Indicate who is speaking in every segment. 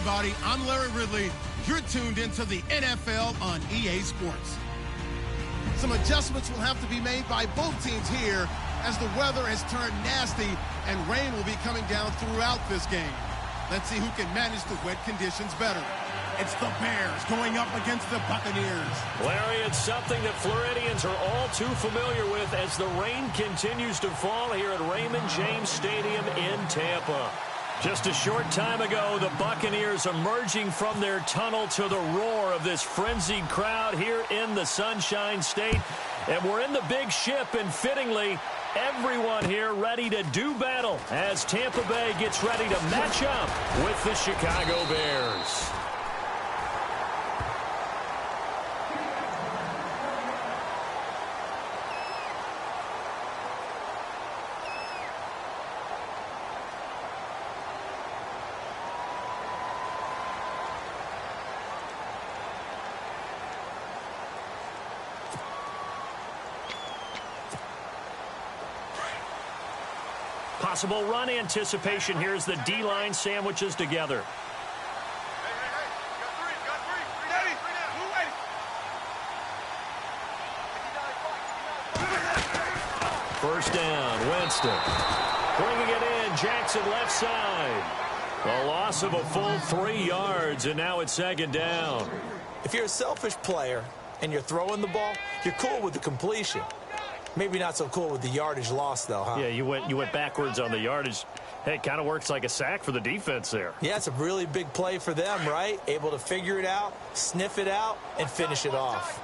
Speaker 1: everybody. I'm Larry Ridley. You're tuned into the NFL on EA Sports. Some adjustments will have to be made by both teams here as the weather has turned nasty and rain will be coming down throughout this game. Let's see who can manage the wet conditions better. It's the Bears going up against the Buccaneers.
Speaker 2: Larry, it's something that Floridians are all too familiar with as the rain continues to fall here at Raymond James Stadium in Tampa. Just a short time ago, the Buccaneers emerging from their tunnel to the roar of this frenzied crowd here in the Sunshine State. And we're in the big ship, and fittingly, everyone here ready to do battle as Tampa Bay gets ready to match up with the Chicago Bears. Possible run anticipation here as the D-line sandwiches together. First down, Winston. Bringing it in, Jackson left side. A loss of a full 3 yards, and now it's second down.
Speaker 3: If you're a selfish player and you're throwing the ball, you're cool with the completion. Maybe not so cool with the yardage loss, though, huh?
Speaker 2: Yeah, you went backwards on the yardage. Hey, it kind of works like a sack for the defense there.
Speaker 3: Yeah, it's a really big play for them, right? Able to figure it out, sniff it out, and finish it off.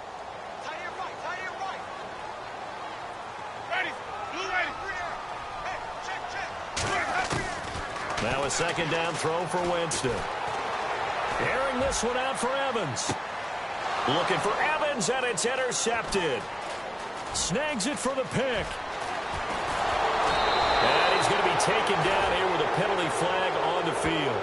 Speaker 2: Now a second down throw for Winston. Airing this one out for Evans. Looking for Evans, and it's intercepted. Snags it for the pick. And he's going to be taken down here with a penalty flag on the field.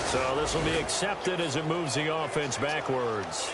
Speaker 2: So this will be accepted as it moves the offense backwards.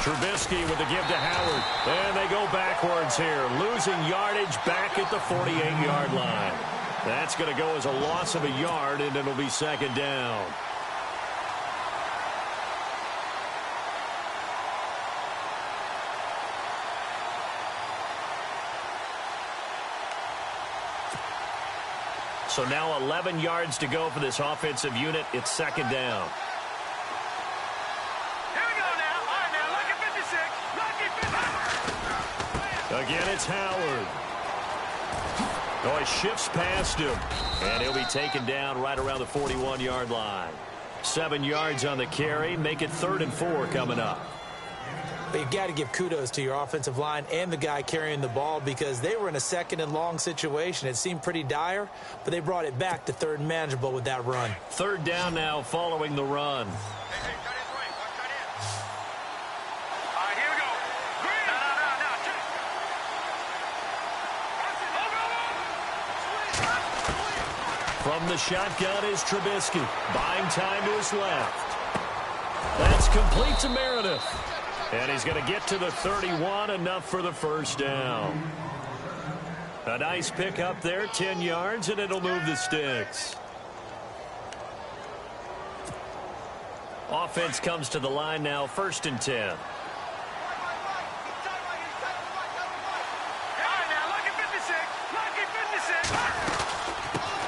Speaker 2: Trubisky with the give to Howard. And they go backwards here, losing yardage back at the 48-yard line. That's going to go as a loss of a yard, and it'll be second down. So now 11 yards to go for this offensive unit. It's second down. Again, it's Howard. Oh, he shifts past him. And he'll be taken down right around the 41-yard line. 7 yards on the carry. Make it 3rd and 4 coming up.
Speaker 3: But you've got to give kudos to your offensive line and the guy carrying the ball because they were in a 2nd and long situation. It seemed pretty dire, but they brought it back to 3rd and manageable with that run.
Speaker 2: 3rd down now following the run. From the shotgun is Trubisky. Buying time to his left. That's complete to Meredith. And he's going to get to the 31, enough for the first down. A nice pick up there, 10 yards, and it'll move the sticks. Offense comes to the line now, 1st and 10.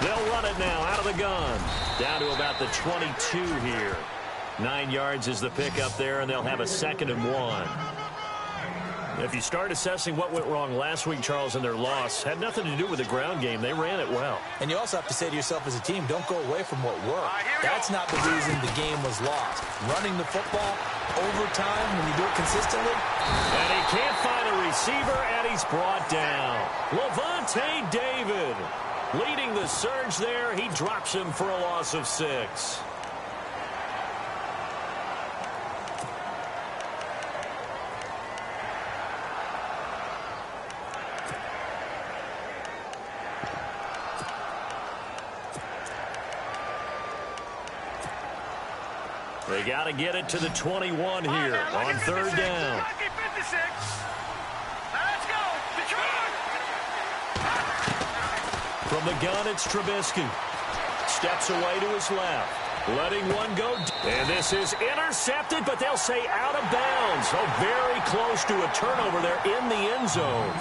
Speaker 2: They'll run it now out of the gun. Down to about the 22 here. 9 yards is the pickup there, and they'll have a 2nd and 1. If you start assessing what went wrong last week, Charles, in their loss, had nothing to do with the ground game. They ran it well.
Speaker 3: And you also have to say to yourself as a team, don't go away from what worked. That's not the reason the game was lost. Running the football, overtime, when you do it consistently.
Speaker 2: And he can't find a receiver, and he's brought down. Levante David leading the surge there. He drops him for a loss of 6. They got to get it to the 21 here on third down. From the gun, it's Trubisky. Steps away to his left. Letting one go. And this is intercepted, but they'll say out of bounds. So very close to a turnover there in the end zone.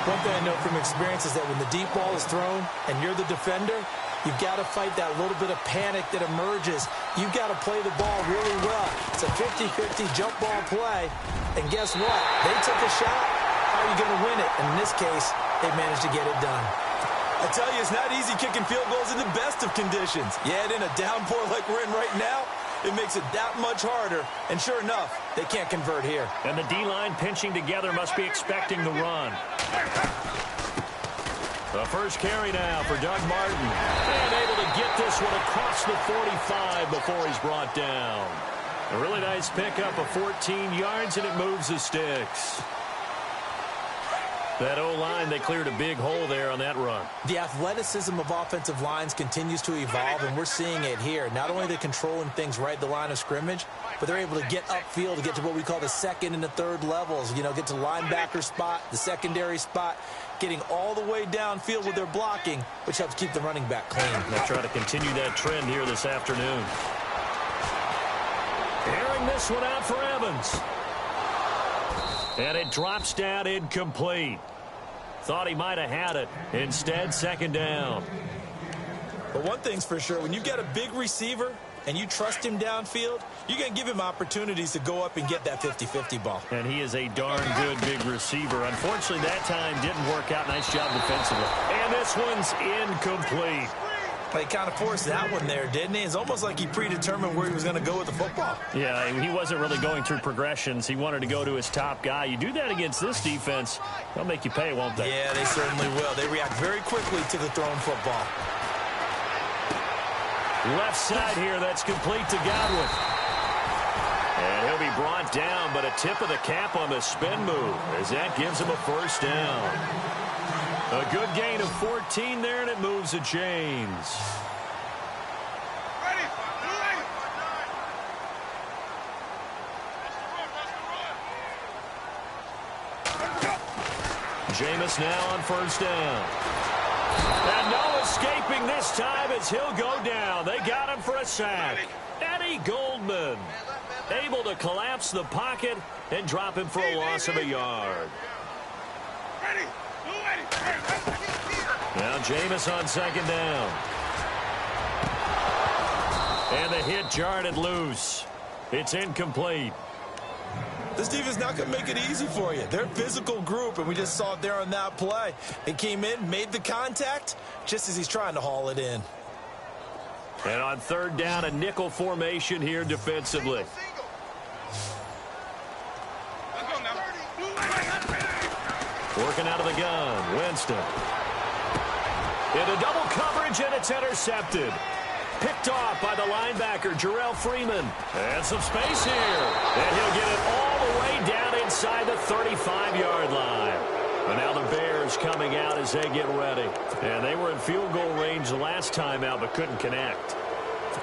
Speaker 3: One thing I know from experience is that when the deep ball is thrown and you're the defender, you've got to fight that little bit of panic that emerges. You've got to play the ball really well. It's a 50-50 jump ball play. And guess what? They took a shot. How are you going to win it? And in this case, they managed to get it done.
Speaker 4: I tell you, it's not easy kicking field goals in the best of conditions. Yet in a downpour like we're in right now, it makes it that much harder. And sure enough, they can't convert here.
Speaker 2: And the D-line pinching together must be expecting the run. The first carry now for Doug Martin. And able to get this one across the 45 before he's brought down. A really nice pickup of 14 yards, and it moves the sticks. That O-line, they cleared a big hole there on that run.
Speaker 3: The athleticism of offensive lines continues to evolve, and we're seeing it here. Not only are they controlling things right at the line of scrimmage, but they're able to get upfield to get to what we call the second and the third levels. You know, get to the linebacker spot, the secondary spot, getting all the way downfield with their blocking, which helps keep the running back clean.
Speaker 2: They'll try to continue that trend here this afternoon. Airing this one out for Evans. And it drops down incomplete. Thought he might have had it. Instead, second down.
Speaker 4: But one thing's for sure, when you've got a big receiver and you trust him downfield, you're going to give him opportunities to go up and get that 50-50 ball.
Speaker 2: And he is a darn good big receiver. Unfortunately, that time didn't work out. Nice job defensively. And this one's incomplete.
Speaker 4: He kind of forced that one there, didn't he? It's almost like he predetermined where he was going to go with the football.
Speaker 2: Yeah, he wasn't really going through progressions. He wanted to go to his top guy. You do that against this defense, they'll make you pay, won't they?
Speaker 4: Yeah, they certainly will. They react very quickly to the thrown football.
Speaker 2: Left side here, that's complete to Godwin. And he'll be brought down, but a tip of the cap on the spin move as that gives him a first down. A good gain of 14 there, and it moves the chains. Jameis now on first down. And no escaping this time as he'll go down. They got him for a sack. Eddie Goldman able to collapse the pocket and drop him for a loss of a yard. Now Jameis on second down. And the hit jarred it loose. It's incomplete.
Speaker 4: This defense not going to make it easy for you. They're a physical group, and we just saw it there on that play. They came in, made the contact, just as he's trying to haul it in.
Speaker 2: And on third down, a nickel formation here defensively. Working out of the gun, Winston. Into double coverage, and it's intercepted. Picked off by the linebacker, Jarrell Freeman. And some space here. And he'll get it all the way down inside the 35-yard line. And now the Bears coming out as they get ready. And they were in field goal range the last time out, but couldn't connect.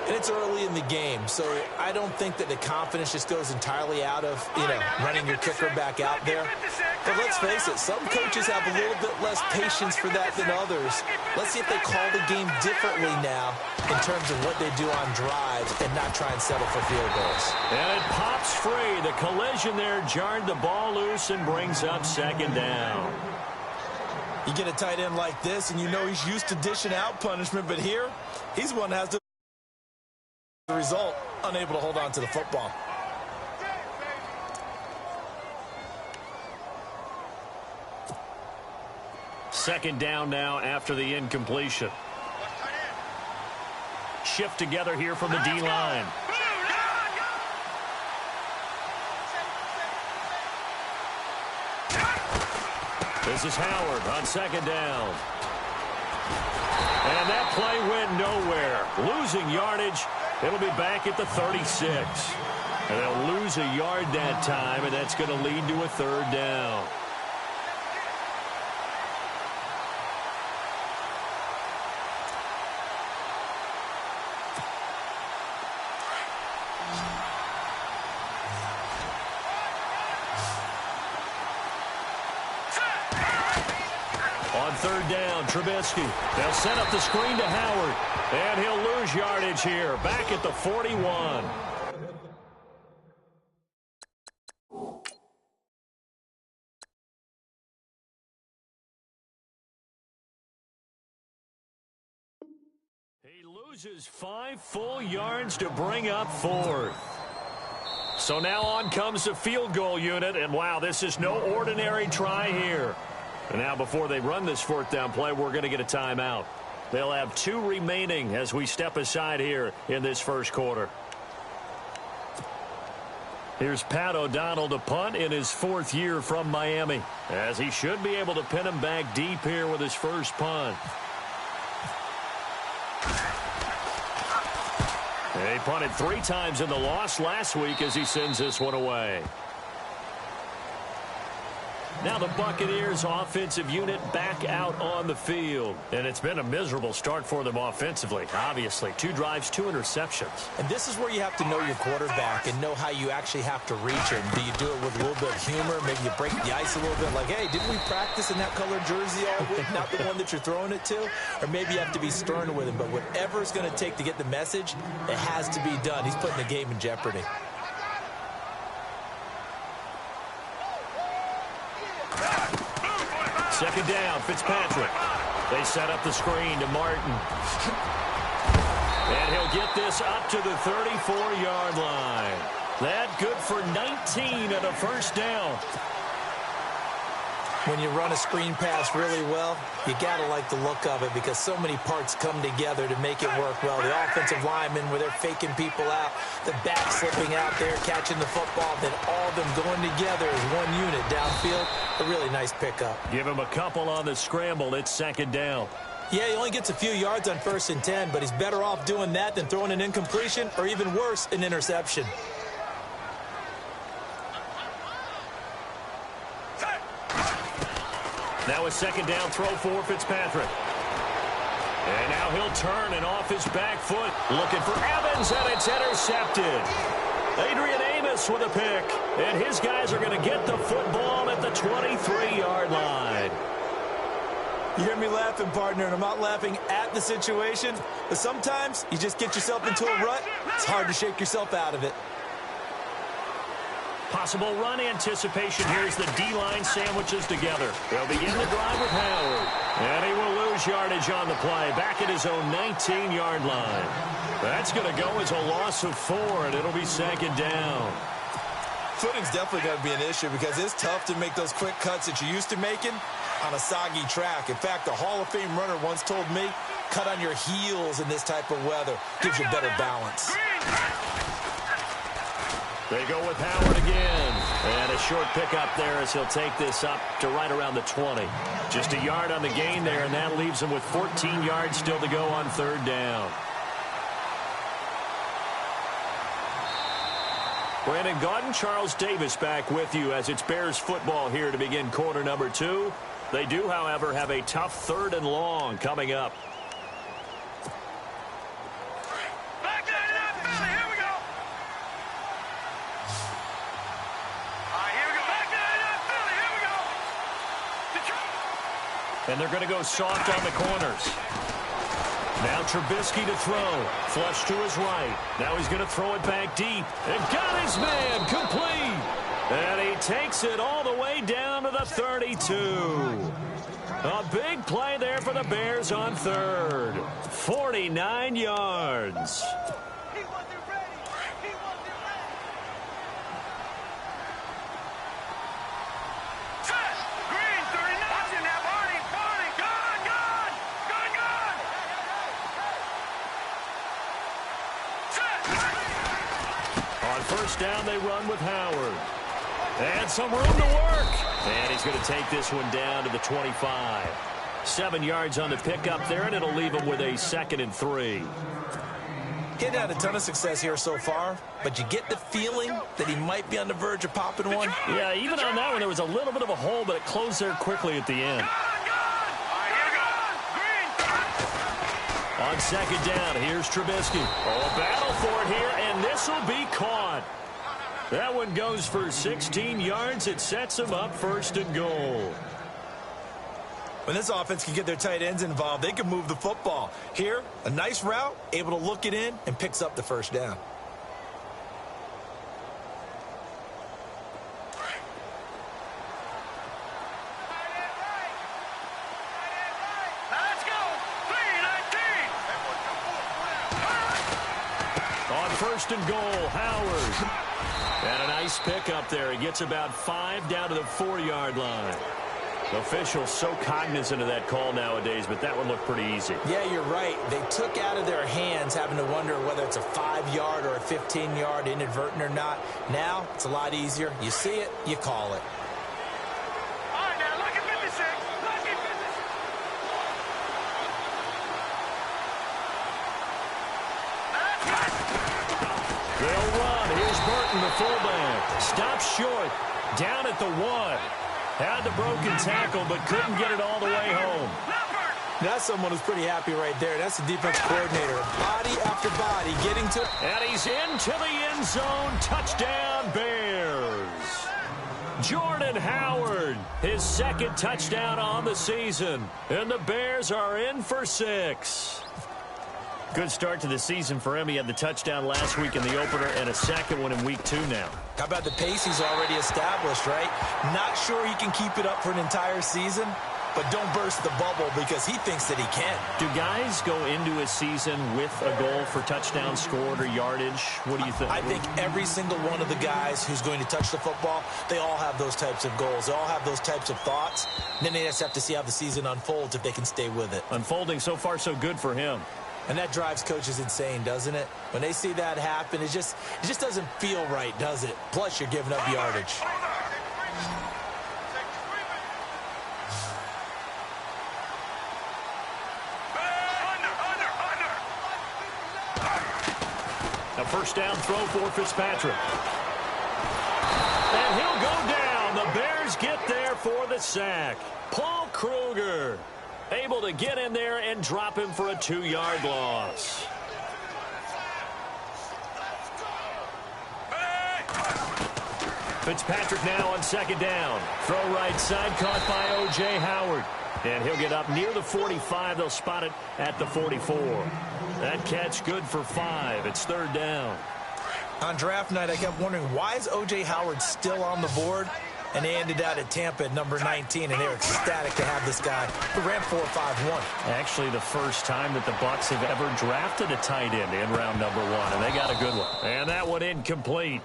Speaker 3: And it's early in the game, so I don't think that the confidence just goes entirely out of, running your kicker back out there. But let's face it, some coaches have a little bit less patience for that than others. Let's see if they call the game differently now in terms of what they do on drives and not try and settle for field goals.
Speaker 2: And it pops free. The collision there jarred the ball loose and brings up second down.
Speaker 4: You get a tight end like this, and you know he's used to dishing out punishment, but here, he's one that has to the result, unable to hold on to the football.
Speaker 2: Second down now after the incompletion. Shift together here from the D-line. This is Howard on second down. And that play went nowhere. Losing yardage. It'll be back at the 36. And they'll lose a yard that time, and that's going to lead to a third down. third down. Trubisky. They'll set up the screen to Howard. And he'll lose yardage here. Back at the 41. He loses 5 full yards to bring up 4th. So now on comes the field goal unit, and wow, this is no ordinary try here. And now before they run this 4th down play, we're going to get a timeout. They'll have 2 remaining as we step aside here in this first quarter. Here's Pat O'Donnell to punt in his 4th year from Miami, as he should be able to pin him back deep here with his first punt. He punted 3 times in the loss last week as he sends this one away. Now the Buccaneers offensive unit back out on the field. And it's been a miserable start for them offensively, obviously. 2 drives, 2 interceptions.
Speaker 3: And this is where you have to know your quarterback and know how you actually have to reach him. Do you do it with a little bit of humor? Maybe you break the ice a little bit like, hey, didn't we practice in that colored jersey all week? Not the one that you're throwing it to? Or maybe you have to be stern with him. But whatever it's going to take to get the message, it has to be done. He's putting the game in jeopardy.
Speaker 2: Second down, Fitzpatrick. They set up the screen to Martin. And he'll get this up to the 34-yard line. That good for 19 at a first down.
Speaker 3: When you run a screen pass really well, you got to like the look of it because so many parts come together to make it work well. The offensive linemen, where they're faking people out, the back slipping out there, catching the football, then all of them going together as one unit downfield. A really nice pickup.
Speaker 2: Give him a couple on the scramble. It's second down.
Speaker 3: Yeah, he only gets a few yards on 1st and 10, but he's better off doing that than throwing an incompletion or even worse, an interception.
Speaker 2: Now a second down throw for Fitzpatrick. And now he'll turn and off his back foot. Looking for Evans, and it's intercepted. Adrian Amos with a pick. And his guys are going to get the football at the 23-yard line.
Speaker 3: You hear me laughing, partner, and I'm not laughing at the situation. But sometimes you just get yourself into a rut. It's hard to shake yourself out of it.
Speaker 2: Possible run anticipation. Here's the D-line sandwiches together. They'll begin the drive with Howard. And he will lose yardage on the play. Back at his own 19-yard line. That's going to go as a loss of 4, and it'll be second down.
Speaker 4: Footing's definitely going to be an issue because it's tough to make those quick cuts that you're used to making on a soggy track. In fact, a Hall of Fame runner once told me, cut on your heels in this type of weather. Gives you better balance.
Speaker 2: They go with Howard again. And a short pickup there as he'll take this up to right around the 20. Just a yard on the gain there, and that leaves him with 14 yards still to go on third down. Brandon Gaudin, Charles Davis back with you as it's Bears football here to begin quarter number 2. They do, however, have a tough 3rd and long coming up. And they're going to go soft on the corners. Now Trubisky to throw. Flush to his right. Now he's going to throw it back deep. And got his man complete. And he takes it all the way down to the 32. A big play there for the Bears on 3rd. 49 yards. First down, they run with Howard. And some room to work. And he's going to take this one down to the 25. 7 yards on the pickup there, and it'll leave him with a 2nd and 3.
Speaker 3: He's had a ton of success here so far, but you get the feeling that he might be on the verge of popping one.
Speaker 2: Yeah, even on that one, there was a little bit of a hole, but it closed there quickly at the end. On second down, here's Trubisky. Oh, battle for it here, and this will be caught. That one goes for 16 yards. It sets him up 1st and goal.
Speaker 4: When this offense can get their tight ends involved, they can move the football. Here, a nice route, able to look it in, and picks up the first down.
Speaker 2: On first and goal, Howard. And a nice pick up there. He gets about 5 down to the 4-yard line. Officials so cognizant of that call nowadays, but that one looked pretty easy.
Speaker 3: Yeah, you're right. They took out of their hands having to wonder whether it's a 5-yard or a 15-yard inadvertent or not. Now, it's a lot easier. You see it, you call it.
Speaker 5: All right, now look at 56. Look at 56.
Speaker 2: They'll run. Here's Burton, the fullback. Stops short. Down at the 1. Had the broken tackle, but couldn't get it all the way home.
Speaker 3: That's someone who's pretty happy right there. That's the defense coordinator. Body after body getting to...
Speaker 2: And he's into the end zone. Touchdown, Bears. Jordan Howard, his second touchdown on the season. And the Bears are in for 6. Good start to the season for him. He had the touchdown last week in the opener and a second one in week 2 now.
Speaker 3: How about the pace he's already established, right? Not sure he can keep it up for an entire season, but don't burst the bubble because he thinks that he can.
Speaker 2: Do guys go into a season with a goal for touchdown scored or yardage? What do you think?
Speaker 3: I think every single one of the guys who's going to touch the football, they all have those types of goals. They all have those types of thoughts. And then they just have to see how the season unfolds if they can stay with it.
Speaker 2: Unfolding so far so good for him.
Speaker 3: And that drives coaches insane, doesn't it? When they see that happen, it just doesn't feel right, does it? Plus, you're giving up yardage.
Speaker 2: A first down throw for Fitzpatrick. And he'll go down. The Bears get there for the sack. Paul Kruger able to get in there and drop him for a 2-yard loss. Fitzpatrick now on second down. Throw right side, caught by O.J. Howard. And he'll get up near the 45. They'll spot it at the 44. That catch good for 5. It's third down.
Speaker 3: On draft night, I kept wondering, why is O.J. Howard still on the board? And they ended out at Tampa at number 19, and they're ecstatic to have this guy who ran 4.51.
Speaker 2: Actually, the first time that the Bucs have ever drafted a tight end in round number 1, and they got a good one. And that one incomplete.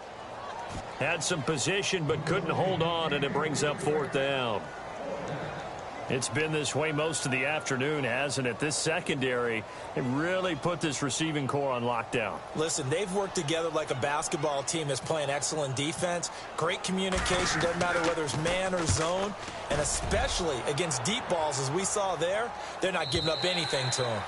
Speaker 2: Had some position, but couldn't hold on, and it brings up fourth down. It's been this way most of the afternoon, hasn't it? This secondary, it really put this receiving core on lockdown.
Speaker 3: Listen, they've worked together like a basketball team that's playing excellent defense. Great communication, doesn't matter whether it's man or zone. And especially against deep balls, as we saw there, they're not giving up anything to them.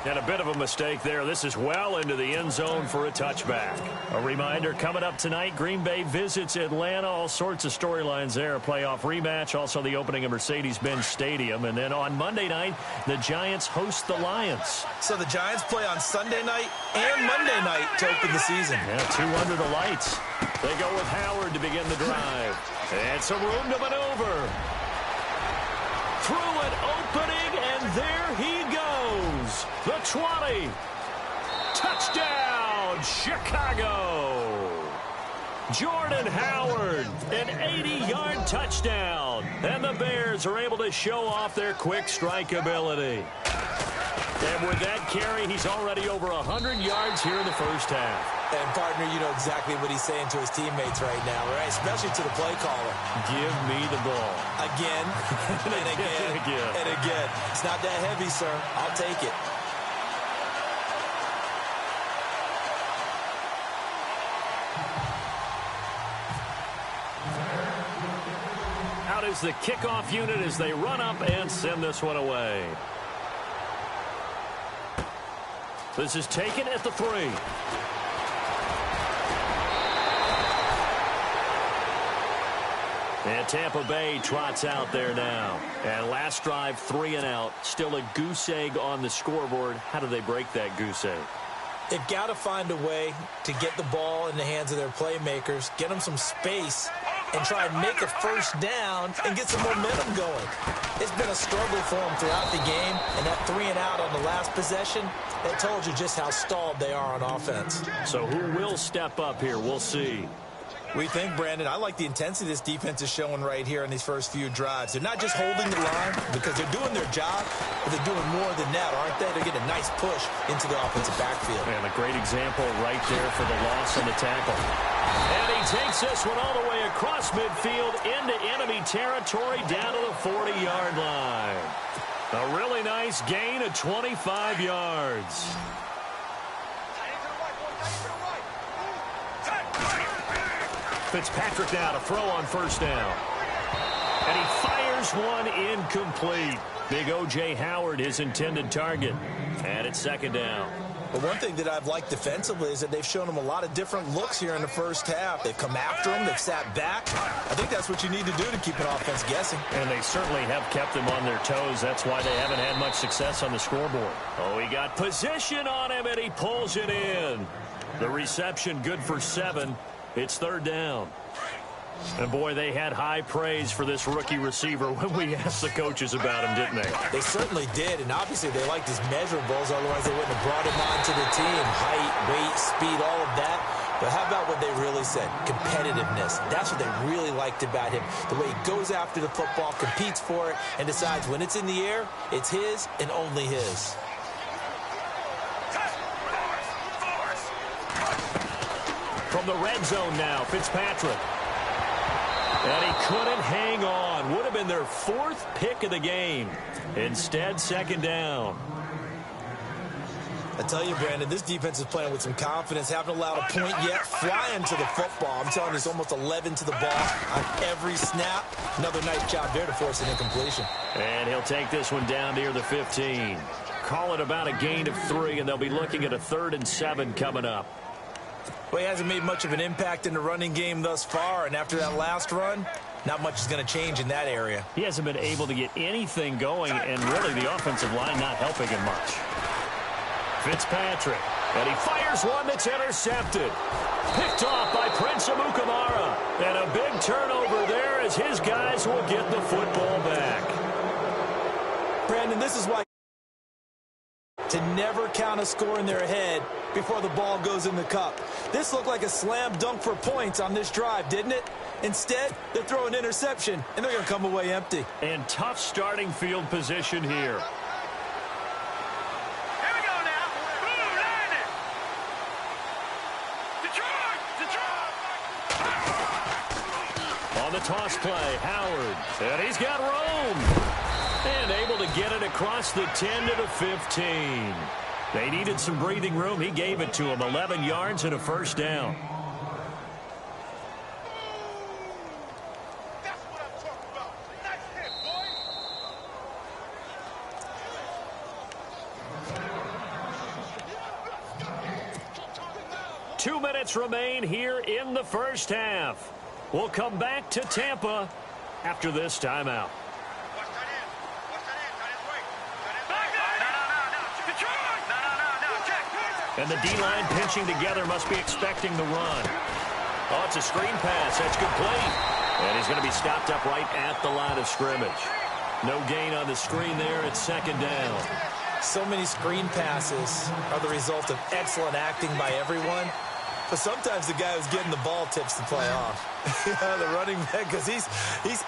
Speaker 2: And a bit of a mistake there. This is well into the end zone for a touchback. A reminder, coming up tonight, Green Bay visits Atlanta. All sorts of storylines there. A playoff rematch, also the opening of Mercedes-Benz Stadium. And then on Monday night, the Giants host the Lions.
Speaker 4: So the Giants play on Sunday night and Monday night to open the season.
Speaker 2: Yeah, 2 under the lights. They go with Howard to begin the drive. And some room to maneuver. Through an opening, and there he goes. The 20. Touchdown, Chicago. Jordan Howard, an 80-yard touchdown. And the Bears are able to show off their quick strike ability. And with that carry, he's already over 100 yards here in the first half.
Speaker 3: And, partner, you know exactly what he's saying to his teammates right now, right? Especially to the play caller.
Speaker 2: Give me the ball.
Speaker 3: Again, and again, and again. It's not that heavy, sir. I'll take it.
Speaker 2: Out is the kickoff unit as they run up and send this one away. This is taken at the 3. And Tampa Bay trots out there now. And last drive, 3 and out. Still a goose egg on the scoreboard. How do they break that goose egg?
Speaker 3: They've got to find a way to get the ball in the hands of their playmakers, get them some space, and try and make a first down and get some momentum going. It's been a struggle for them throughout the game, and that 3-and-out on the last possession, that told you just how stalled they are on offense.
Speaker 2: So who will step up here? We'll see.
Speaker 4: We think, Brandon, I like the intensity this defense is showing right here in these first few drives. They're not just holding the line because they're doing their job, but they're doing more than that, aren't they? They're getting a nice push into the offensive backfield.
Speaker 2: And a great example right there for the loss on the tackle. And he takes this one all the way across midfield into enemy territory down to the 40-yard line. A really nice gain of 25 yards. Fitzpatrick now to throw on first down. And he fires one incomplete. Big O.J. Howard, his intended target. And it's second down.
Speaker 4: But one thing that I've liked defensively is that they've shown them a lot of different looks here in the first half. They've come after them. They've sat back. I think that's what you need to do to keep an offense guessing.
Speaker 2: And they certainly have kept them on their toes. That's why they haven't had much success on the scoreboard. Oh, he got position on him, and he pulls it in. The reception good for 7. It's third down. And, boy, they had high praise for this rookie receiver when we asked the coaches about him, didn't they?
Speaker 3: They certainly did, and obviously they liked his measurables. Otherwise, they wouldn't have brought him onto the team. Height, weight, speed, all of that. But how about what they really said? Competitiveness. That's what they really liked about him. The way he goes after the football, competes for it, and decides when it's in the air, it's his and only his.
Speaker 2: From the red zone now, Fitzpatrick. And he couldn't hang on. Would have been their 4th pick of the game. Instead, second down.
Speaker 4: I tell you, Brandon, this defense is playing with some confidence. Haven't allowed a point yet. Flying to the football. I'm telling you, it's almost 11 to the ball on every snap. Another nice job there to force an incompletion.
Speaker 2: And he'll take this one down near the 15. Call it about a gain of 3, and they'll be looking at a 3rd and 7 coming up.
Speaker 4: Well, he hasn't made much of an impact in the running game thus far, and after that last run, not much is going to change in that area.
Speaker 2: He hasn't been able to get anything going, and really the offensive line not helping him much. Fitzpatrick, and he fires one that's intercepted. Picked off by Prince Amukamara. And a big turnover there as his guys will get the football back.
Speaker 3: Brandon, this is why to never count a score in their head before the ball goes in the cup. This looked like a slam dunk for points on this drive, didn't it? Instead, they throw an interception, and they're going to come away empty.
Speaker 2: And tough starting field position here.
Speaker 5: Here we go now. Blue line it. Detroit!
Speaker 2: On the toss play, Howard. And he's got room. And able to get it across the 10 to the 15. They needed some breathing room. He gave it to him. 11 yards and a first down.
Speaker 5: That's what I'm talking about. Nice hit, boy.
Speaker 2: 2 minutes remain here in the first half. We'll come back to Tampa after this timeout. And the D-line pinching together must be expecting the run. Oh, it's a screen pass. That's complete. And he's going to be stopped up right at the line of scrimmage. No gain on the screen there. It's second down.
Speaker 4: So many screen passes are the result of excellent acting by everyone. But sometimes the guy who's getting the ball tips the play off. The running back, because he's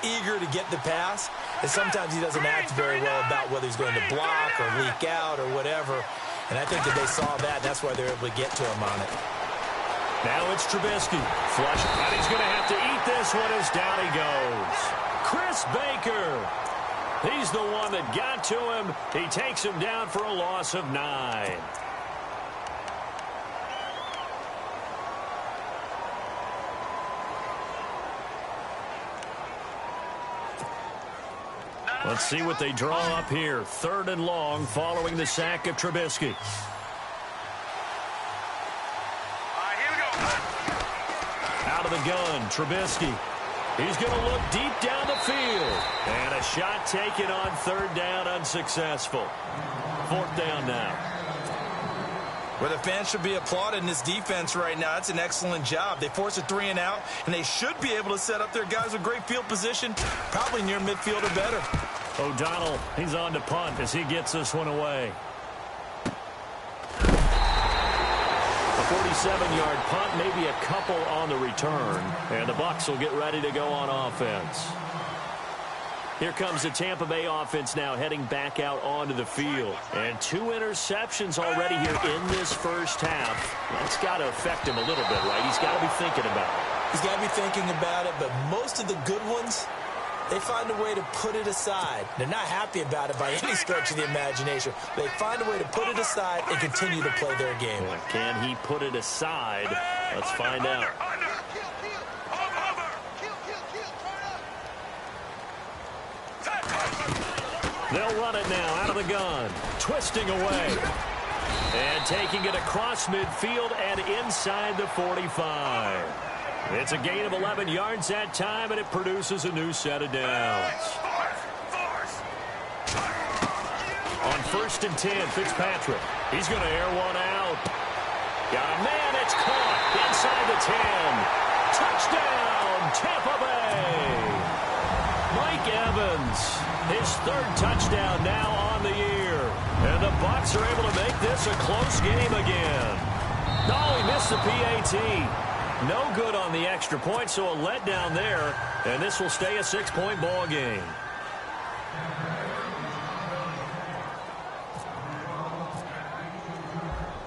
Speaker 4: eager to get the pass. And sometimes he doesn't act very well about whether he's going to block or leak out or whatever. And I think that they saw that, and that's why they're able to get to him on it.
Speaker 2: Now it's Trubisky. Flush, and he's going to have to eat this one as down he goes. Chris Baker. He's the one that got to him. He takes him down for a loss of 9. Let's see what they draw up here. 3rd and long following the sack of Trubisky. Out of the gun, Trubisky. He's going to look deep down the field. And a shot taken on 3rd down, unsuccessful. 4th down now.
Speaker 4: Where the fans should be applauding this defense right now. That's an excellent job. They force a 3-and-out, and they should be able to set up their guys with great field position, probably near midfield or better.
Speaker 2: O'Donnell, he's on to punt as he gets this one away. A 47-yard punt, maybe a couple on the return. And the Bucs will get ready to go on offense. Here comes the Tampa Bay offense now heading back out onto the field. And 2 interceptions already here in this first half. That's got to affect him a little bit, right? He's got to be thinking about it.
Speaker 3: He's got to be thinking about it, but most of the good ones, they find a way to put it aside. They're not happy about it by any stretch of the imagination. They find a way to put it aside and continue to play their game.
Speaker 2: Can he put it aside? Let's find out. They'll run it now out of the gun. Twisting away. And taking it across midfield and inside the 45. It's a gain of 11 yards that time, and it produces a new set of downs. On 1st and 10, Fitzpatrick. He's going to air one out. Got a man. It's caught inside the 10. Touchdown, Tampa Bay. Mike Evans, his 3rd touchdown now on the year. And the Bucs are able to make this a close game again. Oh, he missed the PAT. No good on the extra point, so a letdown there. And this will stay a 6-point ball game.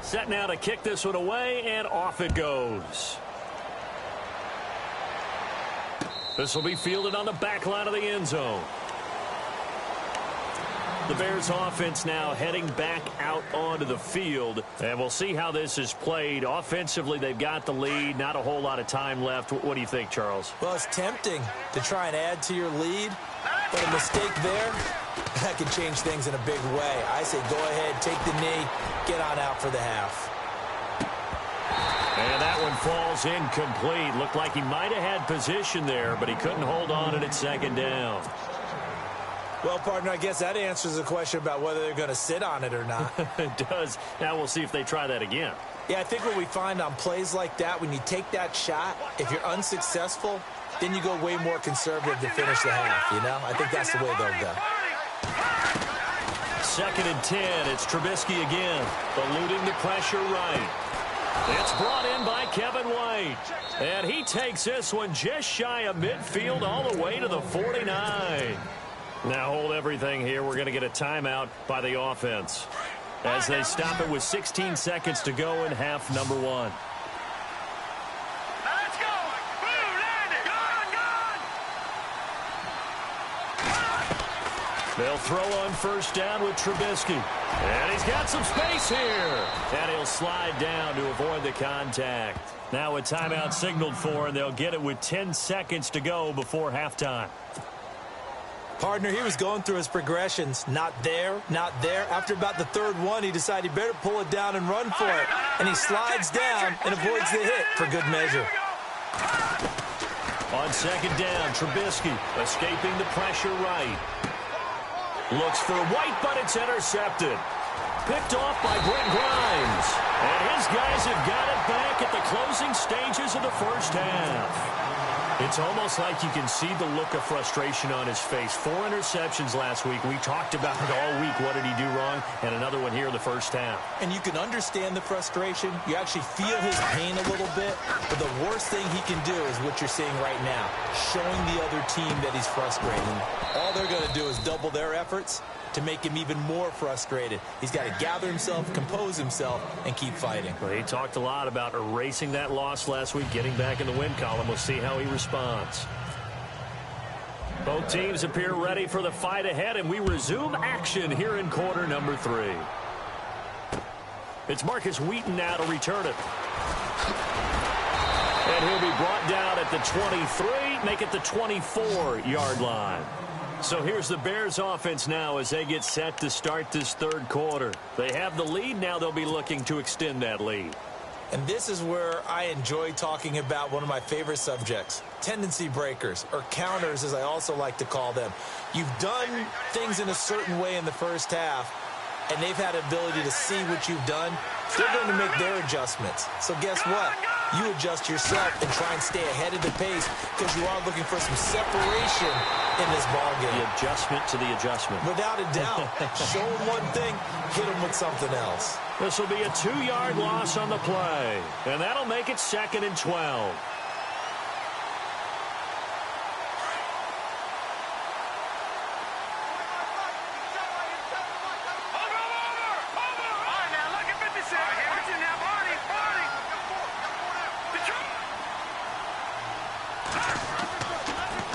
Speaker 2: Set now to kick this one away, and off it goes. This will be fielded on the back line of the end zone. The Bears offense now heading back out onto the field. And we'll see how this is played. Offensively, they've got the lead. Not a whole lot of time left. What do you think, Charles?
Speaker 3: Well, it's tempting to try and add to your lead. But a mistake there, that could change things in a big way. I say go ahead, take the knee, get on out for the half.
Speaker 2: And that one falls incomplete. Looked like he might have had position there, but he couldn't hold on it at 2nd down.
Speaker 3: Well, partner, I guess that answers the question about whether they're going to sit on it or not.
Speaker 2: It does. Now we'll see if they try that again.
Speaker 3: Yeah, I think what we find on plays like that, when you take that shot, if you're unsuccessful, then you go way more conservative to finish the half, you know? I think that's the way they'll go.
Speaker 2: 2nd and 10. It's Trubisky again, eluding the pressure right. It's brought in by Kevin White. And he takes this one just shy of midfield all the way to the 49. Now hold everything here. We're going to get a timeout by the offense as they stop it with 16 seconds to go in half number 1.
Speaker 5: Let's go. Blue landed. Gone.
Speaker 2: They'll throw on 1st down with Trubisky. And he's got some space here. And he'll slide down to avoid the contact. Now a timeout signaled for, and they'll get it with 10 seconds to go before halftime.
Speaker 3: Partner, he was going through his progressions. Not there, not there. After about the 3rd one, he decided he better pull it down and run for it. And he slides down and avoids the hit for good measure.
Speaker 2: On 2nd down, Trubisky escaping the pressure right. Looks for White, but it's intercepted. Picked off by Brent Grimes. And his guys have got it back at the closing stages of the first half. It's almost like you can see the look of frustration on his face. 4 interceptions last week. We talked about it all week. What did he do wrong? And another one here in the first half.
Speaker 3: And you can understand the frustration. You actually feel his pain a little bit. But the worst thing he can do is what you're seeing right now, showing the other team that he's frustrated. All they're going to do is double their efforts to make him even more frustrated. He's got to gather himself, compose himself, and keep fighting.
Speaker 2: Well, he talked a lot about erasing that loss last week, getting back in the win column. We'll see how he responds. Both teams appear ready for the fight ahead, and we resume action here in quarter number 3. It's Marcus Wheaton now to return it. And he'll be brought down at the 23, make it the 24-yard line. So here's the Bears offense now as they get set to start this 3rd quarter. They have the lead. Now they'll be looking to extend that lead.
Speaker 3: And this is where I enjoy talking about one of my favorite subjects, tendency breakers, or counters as I also like to call them. You've done things in a certain way in the first half, and they've had ability to see what you've done. They're going to make their adjustments. So guess what? you adjust yourself and try and stay ahead of the pace because you are looking for some separation in this ball game.
Speaker 2: The adjustment to the adjustment.
Speaker 3: Without a doubt. Show them one thing, hit them with something else.
Speaker 2: This will be a 2-yard loss on the play, and that'll make it 2nd and 12.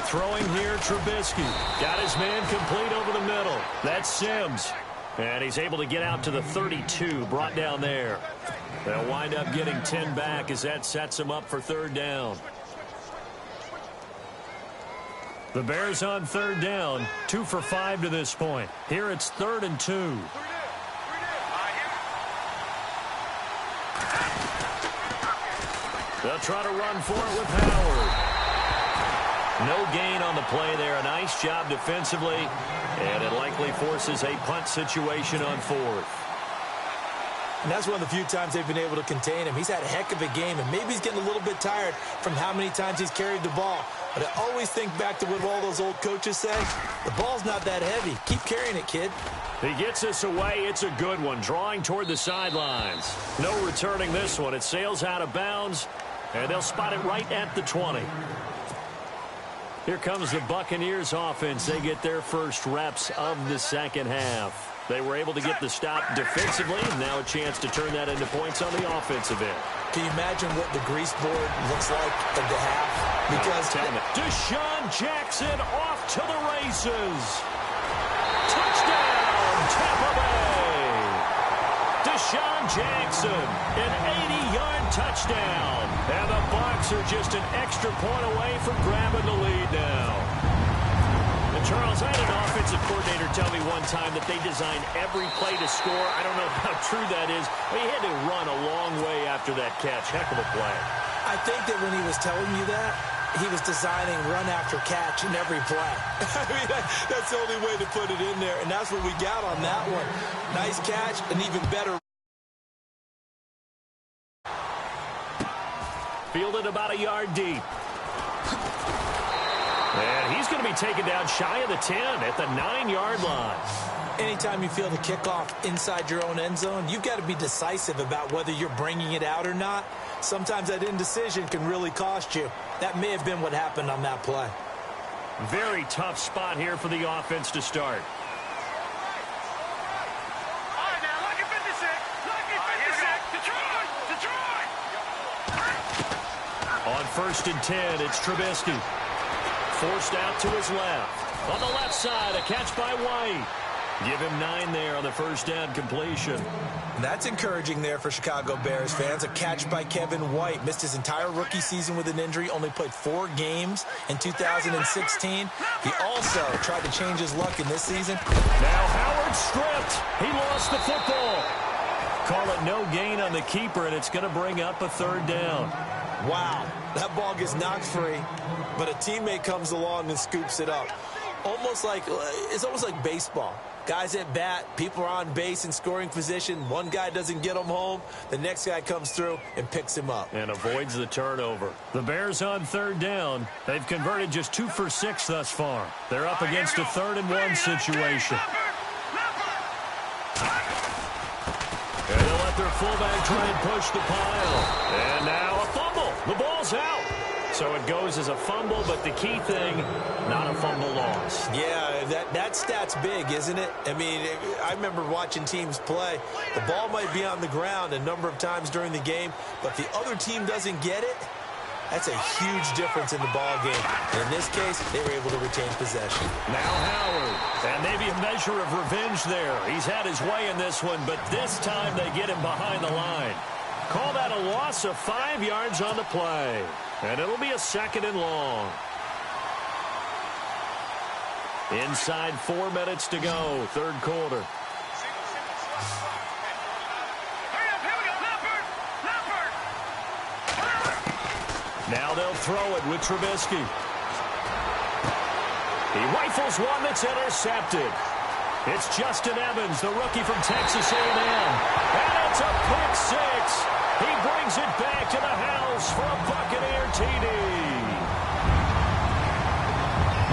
Speaker 2: Throwing here, Trubisky. Got his man complete over the middle. That's Sims. And he's able to get out to the 32, brought down there. They'll wind up getting 10 back as that sets him up for 3rd down. The Bears on 3rd down, 2 for 5 to this point. Here it's 3rd and 2. They'll try to run for it with Howard. No gain on the play there. A nice job defensively, and it likely forces a punt situation on 4th.
Speaker 3: And that's one of the few times they've been able to contain him. He's had a heck of a game, and maybe he's getting a little bit tired from how many times he's carried the ball. But I always think back to what all those old coaches say. The ball's not that heavy. Keep carrying it, kid.
Speaker 2: He gets us away. It's a good one, drawing toward the sidelines. No returning this one. It sails out of bounds, and they'll spot it right at the 20. Here comes the Buccaneers offense. They get their first reps of the second half. They were able to get the stop defensively, and now a chance to turn that into points on the offensive end.
Speaker 3: Can you imagine what the grease board looks like at the half? Because
Speaker 2: Deshaun Jackson off to the races. Touchdown, Tampa Bay. Deshaun Jackson, an 80-yard touchdown. And the Bucs are just an extra point away from grabbing the lead now. And Charles, I had an offensive coordinator tell me one time that they designed every play to score. I don't know how true that is, but he had to run a long way after that catch. Heck of a play.
Speaker 3: I think that when he was telling you that, he was designing run after catch in every play. I mean, that's the only way to put it in there, and that's what we got on that one. Nice catch, and even better.
Speaker 2: Fielded about a yard deep. And he's going to be taken down shy of the 10 at the 9-yard line.
Speaker 3: Anytime you feel the kickoff inside your own end zone, you've got to be decisive about whether you're bringing it out or not. Sometimes that indecision can really cost you. That may have been what happened on that play.
Speaker 2: Very tough spot here for the offense to start. On 1st and 10, it's Trubisky. Forced out to his left. On the left side, a catch by White. Give him 9 there on the first down completion.
Speaker 3: That's encouraging there for Chicago Bears fans. A catch by Kevin White. Missed his entire rookie season with an injury. Only played 4 games in 2016. He also tried to change his luck in this season.
Speaker 2: Now Howard stripped. He lost the football. Call it no gain on the keeper, and it's going to bring up a 3rd down.
Speaker 3: Wow, that ball gets knocked free, but a teammate comes along and scoops it up. It's almost like baseball. Guys at bat, people are on base in scoring position. One guy doesn't get him home. The next guy comes through and picks him up.
Speaker 2: And avoids the turnover. The Bears on 3rd down. They've converted just 2 for 6 thus far. They're up against a 3rd and 1 situation. And they'll let their fullback try and push the pile. And now a fumble. The ball's out. So it goes as a fumble, but the key thing, not a fumble loss.
Speaker 3: Yeah, that stat's big, isn't it? I mean, I remember watching teams play. The ball might be on the ground a number of times during the game, but if the other team doesn't get it, that's a huge difference in the ball game. And in this case, they were able to retain possession.
Speaker 2: Now Howard, and maybe a measure of revenge there. He's had his way in this one, but this time they get him behind the line. Call that a loss of 5 yards on the play. And it'll be a 2nd and long. Inside 4 minutes to go, 3rd quarter. Now they'll throw it with Trubisky. He rifles one that's intercepted. It's Justin Evans, the rookie from Texas A&M. And it's It's a pick six. He brings it back to the house for a Buccaneer TD.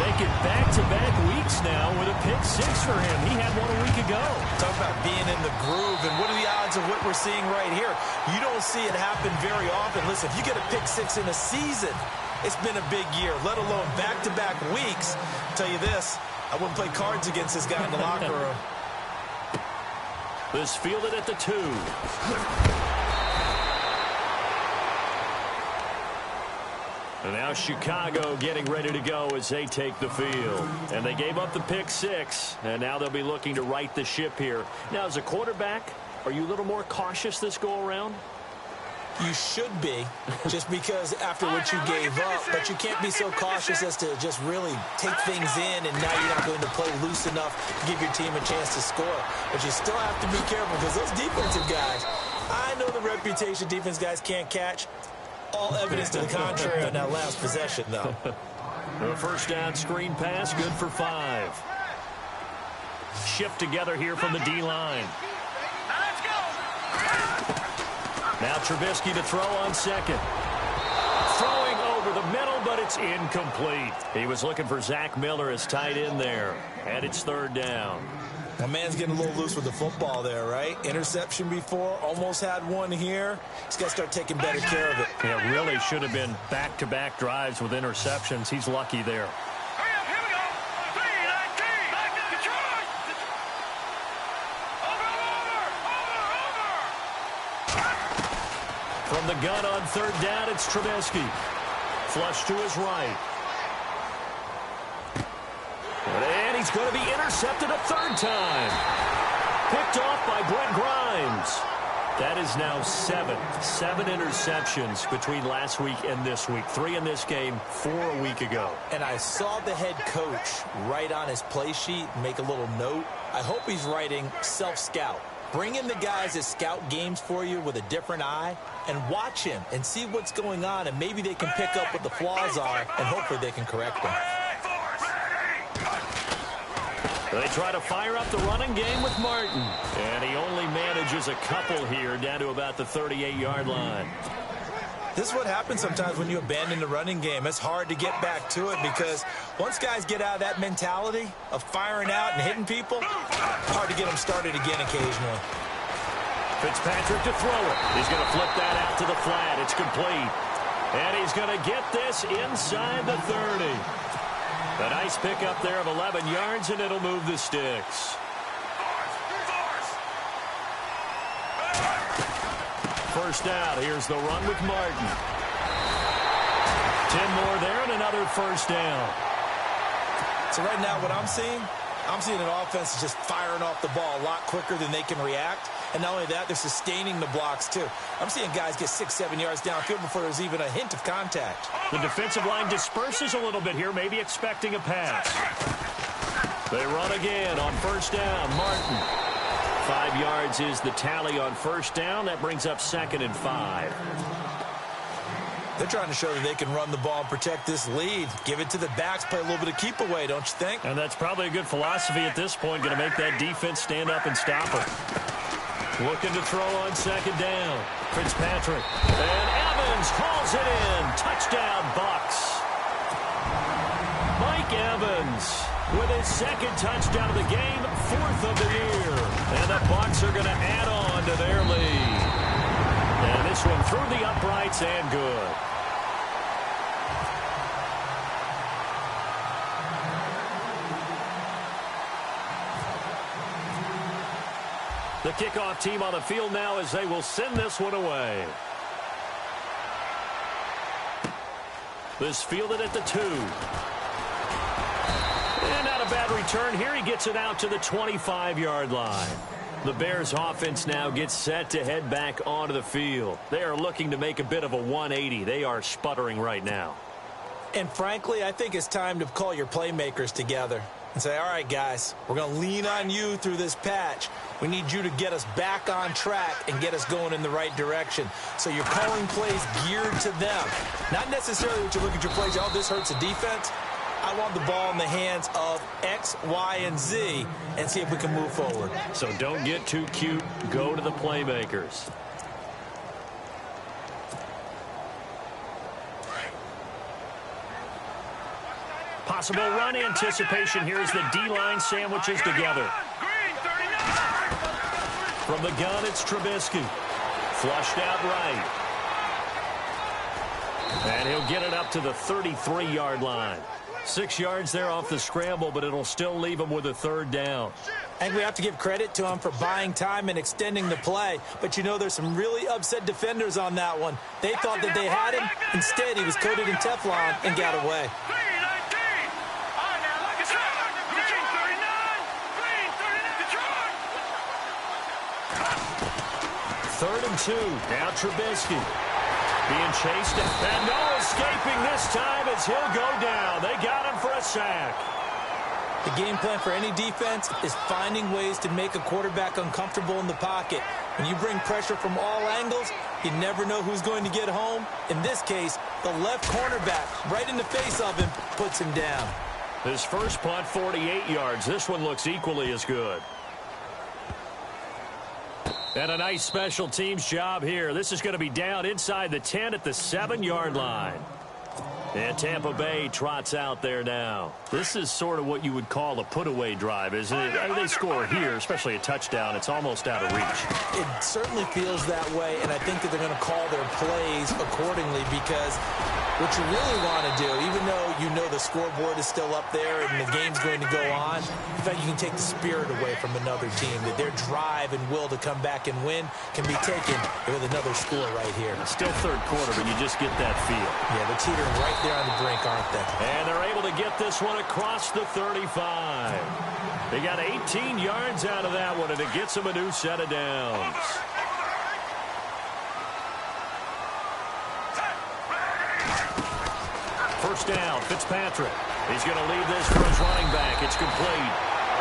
Speaker 2: Make it back-to-back weeks now with a pick six for him. He had one a week ago.
Speaker 4: Talk about being in the groove, and what are the odds of what we're seeing right here? You don't see it happen very often. Listen, if you get a pick six in a season, it's been a big year, let alone back-to-back weeks. I'll tell you this, I wouldn't play cards against this guy in the locker room.
Speaker 2: This fielded at the 2. And now Chicago getting ready to go as they take the field. And they gave up the pick six, and now they'll be looking to right the ship here. Now, as a quarterback, are you a little more cautious this go-around?
Speaker 3: You should be, just because after what you gave up, but you can't be so cautious as to just really take things in, and now you're not going to play loose enough to give your team a chance to score. But you still have to be careful, because those defensive guys, I know the reputation defense guys can't catch. All evidence to the contrary on that last possession, though.
Speaker 2: A first down screen pass, good for 5. Shift together here from the D-line.
Speaker 5: Let's go.
Speaker 2: Now Trubisky to throw on second. Throwing over the middle, but it's incomplete. He was looking for Zach Miller as tight end there. And it's third down.
Speaker 3: My man's getting a little loose with the football there, right? Interception before, almost had one here. He's got to start taking better care of it.
Speaker 2: Yeah, really should have been back-to-back drives with interceptions. He's lucky there.
Speaker 5: Hurry up, here we go. 3-19. Back to Detroit. Over.
Speaker 2: From the gun on third down, it's Trubisky. Flush to his right. And he's going to be intercepted a third time. Picked off by Brent Grimes. That is now 7 interceptions between last week and this week. 3 in this game, 4 a week ago.
Speaker 3: And I saw the head coach write on his play sheet, make a little note. I hope he's writing self-scout. Bring in the guys that scout games for you with a different eye and watch him and see what's going on, and maybe they can pick up what the flaws are, and hopefully they can correct them.
Speaker 2: They try to fire up the running game with Martin. And he only manages a couple here down to about the 38-yard line.
Speaker 3: This is what happens sometimes when you abandon the running game. It's hard to get back to it because once guys get out of that mentality of firing out and hitting people, hard to get them started again occasionally.
Speaker 2: Fitzpatrick to throw it. He's going to flip that out to the flat. It's complete. And he's going to get this inside the 30. A nice pickup there of 11 yards, and it'll move the sticks. First down. Here's the run with Martin. 10 more there and another first down.
Speaker 3: So right now what I'm seeing an offense that's just firing off the ball a lot quicker than they can react. And not only that, they're sustaining the blocks, too. I'm seeing guys get 6-7 yards downfield before there's even a hint of contact.
Speaker 2: The defensive line disperses a little bit here, maybe expecting a pass. They run again on first down. Martin. 5 yards is the tally on first down. That brings up 2nd and 5.
Speaker 3: They're trying to show that they can run the ball and protect this lead. Give it to the backs, play a little bit of keep away, don't you think?
Speaker 2: And that's probably a good philosophy at this point, going to make that defense stand up and stop it. Looking to throw on second down. Fitzpatrick. And Evans hauls it in. Touchdown, Bucs. Mike Evans with his 2nd touchdown of the game, 4th of the year. And the Bucs are going to add on to their lead. And this one through the uprights and good. The kickoff team on the field now as they will send this one away. This fielded at the 2. And not a bad return here. He gets it out to the 25-yard line. The Bears offense now gets set to head back onto the field. They are looking to make a bit of a 180. They are sputtering right now.
Speaker 3: And frankly, I think it's time to call your playmakers together and say, all right, guys, we're going to lean on you through this patch. We need you to get us back on track and get us going in the right direction. So you're calling plays geared to them. Not necessarily what you look at your plays, oh, this hurts the defense. I want the ball in the hands of X, Y, and Z and see if we can move forward.
Speaker 2: So don't get too cute. Go to the playmakers. Possible run anticipation here as the D-line sandwiches together. From the gun, it's Trubisky. Flushed out right. And he'll get it up to the 33-yard line. 6 yards there off the scramble, but it'll still leave him with a third down.
Speaker 3: I think we have to give credit to him for buying time and extending the play. But, you know, there's some really upset defenders on that one. They thought that they had him. Instead, he was coated in Teflon and got away.
Speaker 2: Third and 2. Now Trubisky. Being chased, and no escaping this time as he'll go down. They got him for a sack.
Speaker 3: The game plan for any defense is finding ways to make a quarterback uncomfortable in the pocket. When you bring pressure from all angles, you never know who's going to get home. In this case, the left cornerback, right in the face of him, puts him down.
Speaker 2: His first punt, 48 yards. This one looks equally as good. And a nice special teams job here. This is going to be down inside the 10 at the 7-yard line. And Tampa Bay trots out there now. This is sort of what you would call a put-away drive, isn't it? I mean, they score here, especially a touchdown. It's almost out of reach.
Speaker 3: It certainly feels that way, and I think that they're going to call their plays accordingly because what you really want to do, even though you know the scoreboard is still up there and the game's going to go on, in fact, you can take the spirit away from another team, that their drive and will to come back and win can be taken with another score right here.
Speaker 2: It's still third quarter, but you just get that feel.
Speaker 3: Yeah, they're teetering right there on the brink, aren't they?
Speaker 2: And they're able to get this one across the 35. They got 18 yards out of that one, and it gets them a new set of downs. First down, Fitzpatrick. He's going to leave this for his running back. It's complete.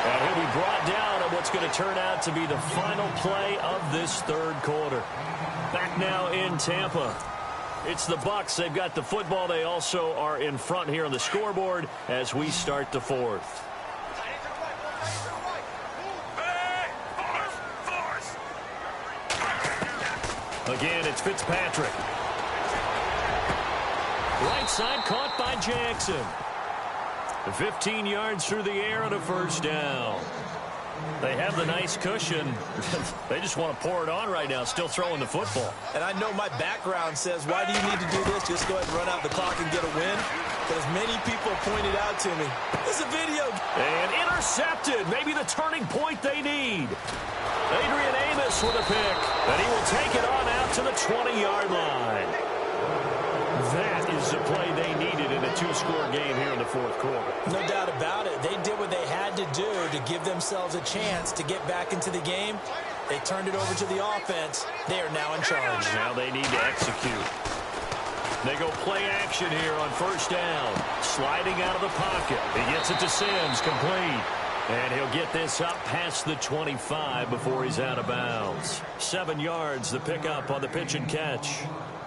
Speaker 2: And he'll be brought down on what's going to turn out to be the final play of this third quarter. Back now in Tampa. It's the Bucs. They've got the football. They also are in front here on the scoreboard as we start the fourth. Again, it's Fitzpatrick. Right side caught by Jackson. 15 yards through the air and a first down. They have the nice cushion. They just want to pour it on right now, still throwing the football.
Speaker 3: And I know my background says, why do you need to do this? Just go ahead and run out the clock and get a win. But as many people pointed out to me, it's a video.
Speaker 2: And intercepted. Maybe the turning point they need. Adrian Amos with a pick. And he will take it on out to the 20-yard line. That is the play they needed in a two-score game here in the fourth quarter.
Speaker 3: No doubt about it. They did what they had to do to give themselves a chance to get back into the game. They turned it over to the offense. They are now in charge.
Speaker 2: Now they need to execute. They go play action here on first down. Sliding out of the pocket. He gets it to Sims, complete. And he'll get this up past the 25 before he's out of bounds. 7 yards, the pickup on the pitch and catch.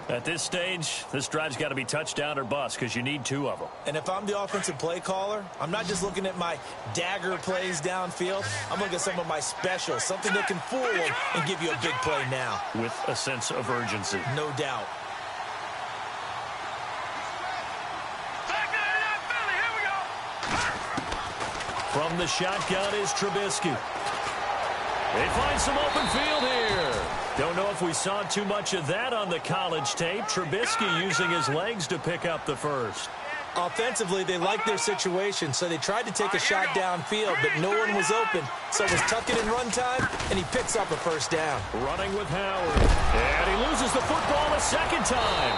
Speaker 2: At this stage, this drive's got to be touchdown or bust because you need 2 of them.
Speaker 3: And if I'm the offensive play caller, I'm not just looking at my dagger plays downfield. I'm looking at some of my specials, something that can fool them and give you a big play now.
Speaker 2: With a sense of urgency.
Speaker 3: No doubt.
Speaker 2: From the shotgun is Trubisky. They find some open field here. Don't know if we saw too much of that on the college tape. Trubisky using his legs to pick up the first.
Speaker 3: Offensively, they liked their situation, so they tried to take a shot downfield, but no one was open. So it was tuck it in run time, and he picks up a first down.
Speaker 2: Running with Howard. And he loses the football a second time.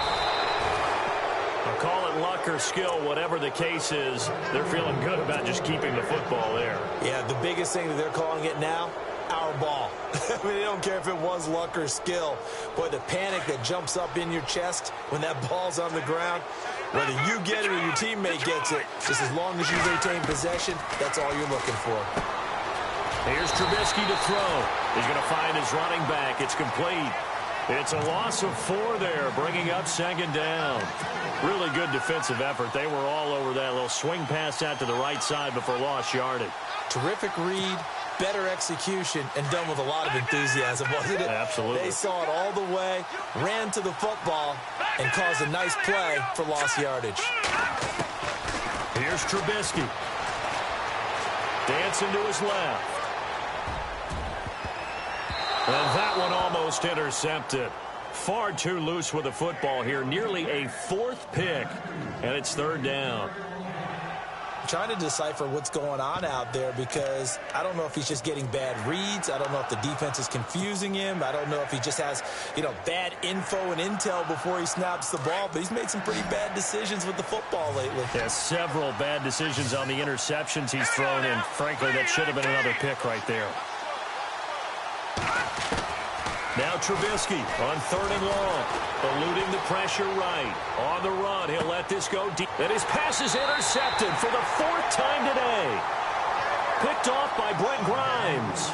Speaker 2: I'll call it luck or skill, whatever the case is. They're feeling good about just keeping the football there.
Speaker 3: Yeah, the biggest thing that they're calling it now, our ball. I mean, they don't care if it was luck or skill. Boy, the panic that jumps up in your chest when that ball's on the ground, whether you get it or your teammate gets it, just as long as you retain possession, that's all you're looking for.
Speaker 2: Here's Trubisky to throw. He's going to find his running back. It's complete. It's a loss of 4 there, bringing up second down. Really good defensive effort. They were all over that little swing pass out to the right side before lost yardage.
Speaker 3: Terrific read, better execution, and done with a lot of enthusiasm, wasn't it?
Speaker 2: Absolutely.
Speaker 3: They saw it all the way, ran to the football, and caused a nice play for lost yardage.
Speaker 2: Here's Trubisky. Dancing to his left. And that one almost intercepted. Far too loose with the football here. Nearly a 4th pick. And it's 3rd down.
Speaker 3: I'm trying to decipher what's going on out there because I don't know if he's just getting bad reads. I don't know if the defense is confusing him. I don't know if he just has, bad info and intel before he snaps the ball. But he's made some pretty bad decisions with the football lately.
Speaker 2: Yeah, several bad decisions on the interceptions he's thrown in. Frankly, that should have been another pick right there. Now Trubisky on 3rd and long. Eluding the pressure right. On the run, he'll let this go deep. And his pass is intercepted for the 4th time today. Picked off by Brent Grimes.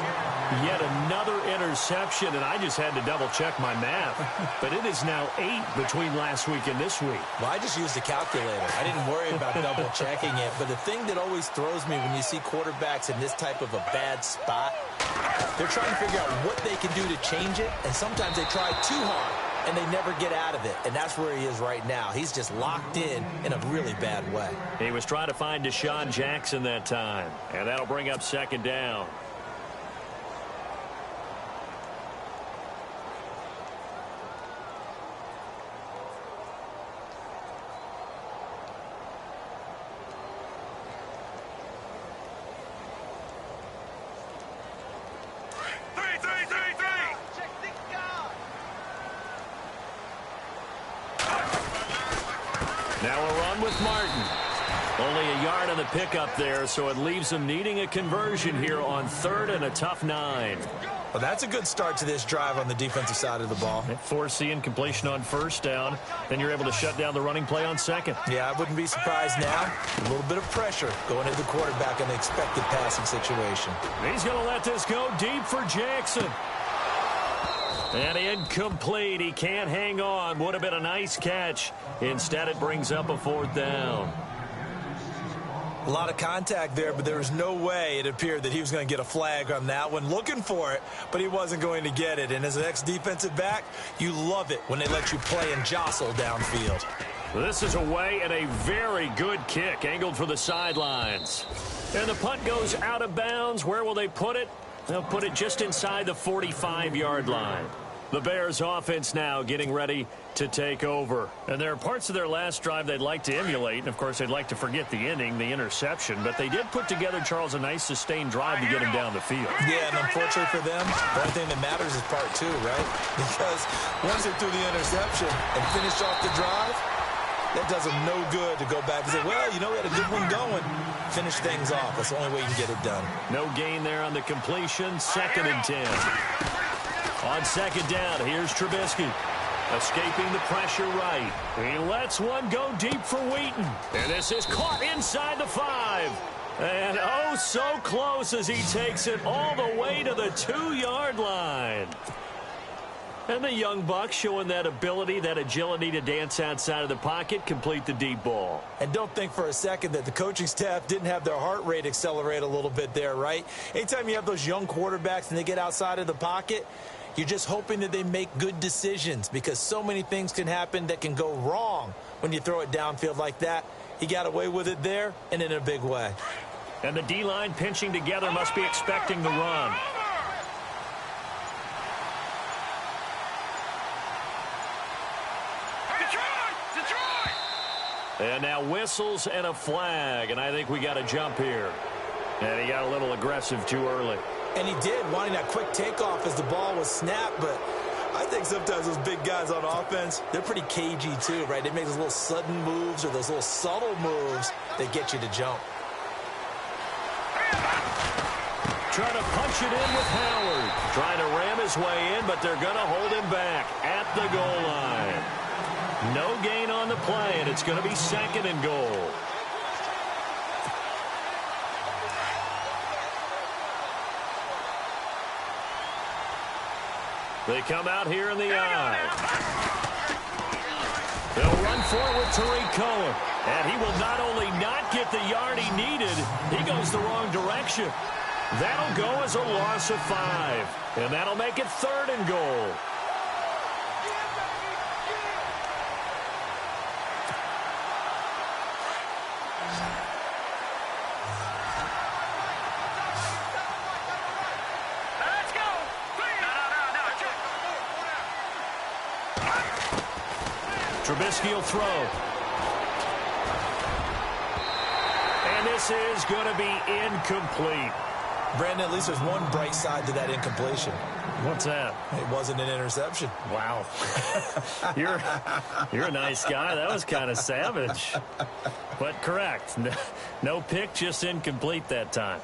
Speaker 2: Yet another interception, and I just had to double-check my math. But it is now 8 between last week and this week.
Speaker 3: Well, I just used a calculator. I didn't worry about double-checking it. But the thing that always throws me when you see quarterbacks in this type of a bad spot, they're trying to figure out what they can do to change it, and sometimes they try too hard, and they never get out of it. And that's where he is right now. He's just locked in a really bad way.
Speaker 2: He was trying to find Deshaun Jackson that time, and that'll bring up 2nd down. Now a run with Martin. Only a yard on the pickup there, so it leaves them needing a conversion here on 3rd and a tough 9.
Speaker 3: Well, that's a good start to this drive on the defensive side of the ball.
Speaker 2: Forcing completion on 1st down. Then you're able to shut down the running play on 2nd.
Speaker 3: Yeah, I wouldn't be surprised now. A little bit of pressure going into the quarterback in the expected passing situation.
Speaker 2: He's going to let this go deep for Jackson. And incomplete. He can't hang on. Would have been a nice catch. Instead, it brings up a 4th down.
Speaker 3: A lot of contact there, but there was no way it appeared that he was going to get a flag on that one. Looking for it, but he wasn't going to get it. And as an ex-defensive back, you love it when they let you play and jostle downfield.
Speaker 2: This is away and a very good kick, angled for the sidelines. And the punt goes out of bounds. Where will they put it? They'll put it just inside the 45-yard line. The Bears offense now getting ready to take over. And there are parts of their last drive they'd like to emulate. And, of course, they'd like to forget the inning, the interception. But they did put together, Charles, a nice sustained drive to get him down the field.
Speaker 3: Yeah, and unfortunately for them, the only thing that matters is part 2, right? Because once they threw the interception and finished off the drive, that does them no good to go back and say, well, we had a good one going. Finish things off. That's the only way you can get it done. No
Speaker 2: gain there on the completion. 2nd and 10. On 2nd down, here's Trubisky. Escaping the pressure right. He lets one go deep for Wheaton. And this is caught inside the 5. And oh, so close as he takes it all the way to the 2-yard line. And the young buck showing that ability, that agility to dance outside of the pocket, complete the deep ball.
Speaker 3: And don't think for a second that the coaching staff didn't have their heart rate accelerate a little bit there, right? Anytime you have those young quarterbacks and they get outside of the pocket, you're just hoping that they make good decisions because so many things can happen that can go wrong when you throw it downfield like that. He got away with it there and in a big way.
Speaker 2: And the D-line pinching together must be expecting the run. And now whistles and a flag, and I think we got a jump here. And he got a little aggressive too early.
Speaker 3: And he did, wanting that quick takeoff as the ball was snapped, but I think sometimes those big guys on offense, they're pretty cagey too, right? They make those little sudden moves or those little subtle moves that get you to jump.
Speaker 2: Trying to punch it in with Howard. Trying to ram his way in, but they're going to hold him back at the goal line. No gain on the play, and it's going to be 2nd and goal. They come out here in the eye. They'll run forward with Tariq Cohen. And he will not only not get the yard he needed, he goes the wrong direction. That'll go as a loss of 5. And that'll make it 3rd and goal. Trubisky will throw. And this is going to be incomplete.
Speaker 4: Brandon, at least there's one bright side to that incompletion.
Speaker 2: What's that?
Speaker 4: It wasn't an interception.
Speaker 2: Wow. You're a nice guy. That was kind of savage. But correct. No pick, just incomplete that time.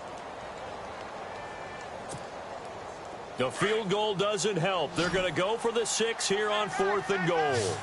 Speaker 2: The field goal doesn't help. They're going to go for the 6 here on 4th and goal.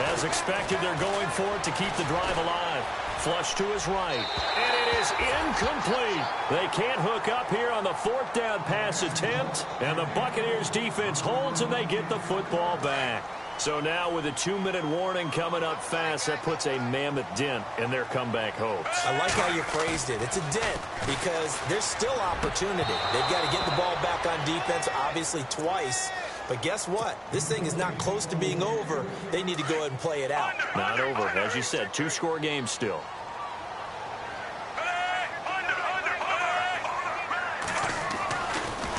Speaker 2: As expected, they're going for it to keep the drive alive. Flush to his right. And it is incomplete. They can't hook up here on the 4th down pass attempt. And the Buccaneers defense holds and they get the football back. So now with a 2-minute warning coming up fast, that puts a mammoth dent in their comeback hopes.
Speaker 4: I like how you phrased it. It's a dent because there's still opportunity. They've got to get the ball back on defense, obviously twice. But guess what? This thing is not close to being over. They need to go ahead and play it out.
Speaker 2: Not over. As you said, 2-score game still.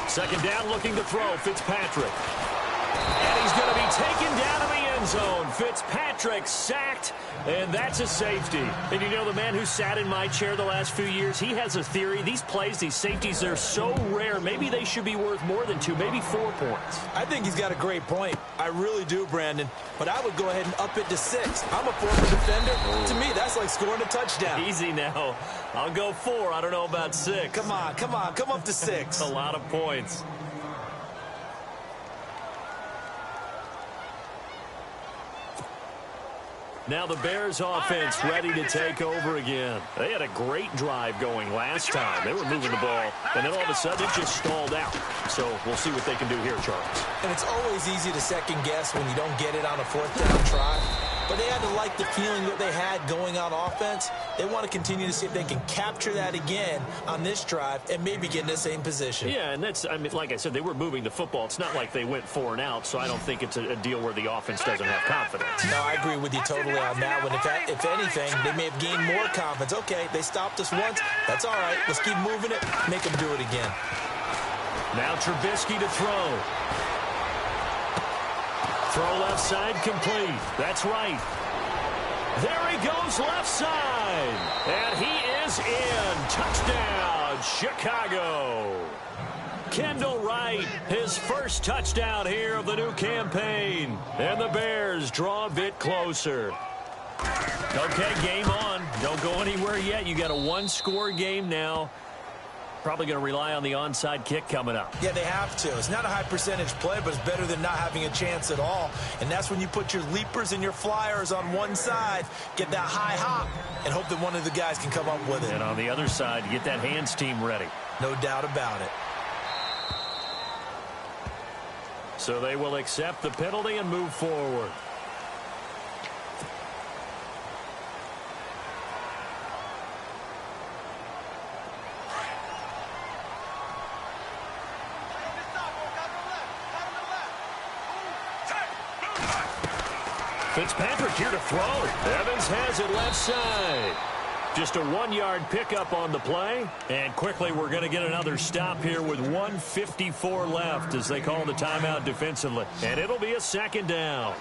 Speaker 2: Second down, looking to throw. Fitzpatrick. And he's going to be taken down in the end zone. Fitzpatrick sacked, and that's a safety. And you know, the man who sat in my chair the last few years, he has a theory. These plays, these safeties, they're so rare. Maybe they should be worth more than 2, maybe 4 points.
Speaker 4: I think he's got a great point. I really do, Brandon. But I would go ahead and up it to 6. I'm a former defender. To me, that's like scoring a touchdown.
Speaker 2: Easy now. I'll go 4. I don't know about 6.
Speaker 4: Come on. Come up to 6.
Speaker 2: A lot of points. Now the Bears offense ready to take over again. They had a great drive going last time. They were moving the ball, and then all of a sudden it just stalled out. So we'll see what they can do here, Charles.
Speaker 4: And it's always easy to second guess when you don't get it on a 4th down try. But they had to like the feeling that they had going on offense. They want to continue to see if they can capture that again on this drive and maybe get in the same position.
Speaker 2: Yeah, and that's, I mean, like I said, they were moving the football. It's not like they went 4 and out, so I don't think it's a deal where the offense doesn't have confidence.
Speaker 4: No, I agree with you totally on that one. If anything, they may have gained more confidence. Okay, they stopped us once. That's all right. Let's keep moving it. Make them do it again.
Speaker 2: Now Trubisky to throw. Throw left side complete. That's right. There he goes left side. And he is in. Touchdown, Chicago. Kendall Wright, his first touchdown here of the new campaign. And the Bears draw a bit closer. Okay, game on. Don't go anywhere yet. You got a 1-score game now. Probably going to rely on the onside kick coming up.
Speaker 4: Yeah, they have to. It's not a high percentage play, but it's better than not having a chance at all. And that's when you put your leapers and your flyers on one side, get that high hop, and hope that one of the guys can come up with it.
Speaker 2: And on the other side, get that hands team ready.
Speaker 4: No doubt about it.
Speaker 2: So they will accept the penalty and move forward. Fitzpatrick here to throw. Evans has it left side. Just a 1-yard pickup on the play. And quickly we're going to get another stop here with 1:54 left as they call the timeout defensively. And it'll be a second down.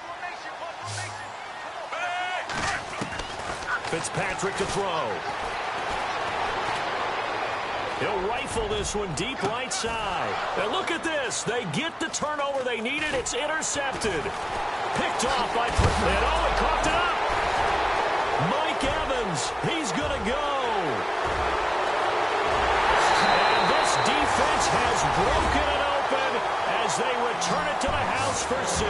Speaker 2: Fitzpatrick to throw. He'll rifle this one deep right side. And look at this. They get the turnover they needed. It's intercepted. Picked off by... And oh, he coughed it up. Mike Evans, he's going to go. And this defense has broken it open as they return it to the house for 6.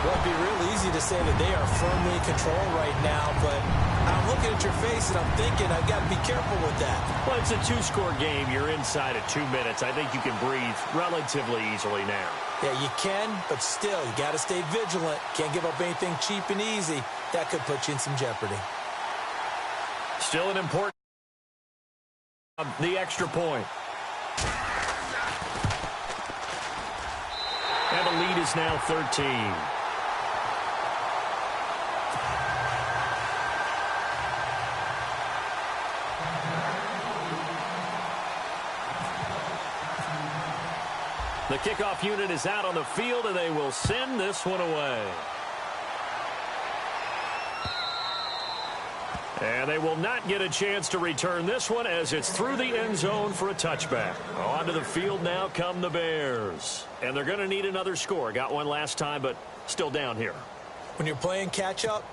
Speaker 4: Well, it'd be real
Speaker 3: easy to say that they are firmly in control right now, but I'm looking at your face and I'm thinking I've got to be careful with that.
Speaker 2: Well, it's a two-score game. You're inside of 2 minutes. I think you can breathe relatively easily now.
Speaker 3: Yeah, you can, but still, you got to stay vigilant. Can't give up anything cheap and easy. That could put you in some jeopardy.
Speaker 2: Still an important the extra point. And the lead is now 13. The kickoff unit is out on the field, and they will send this one away. And they will not get a chance to return this one as it's through the end zone for a touchback. Onto the field now come the Bears. And they're going to need another score. Got one last time, but still down here.
Speaker 3: When you're playing catch-up,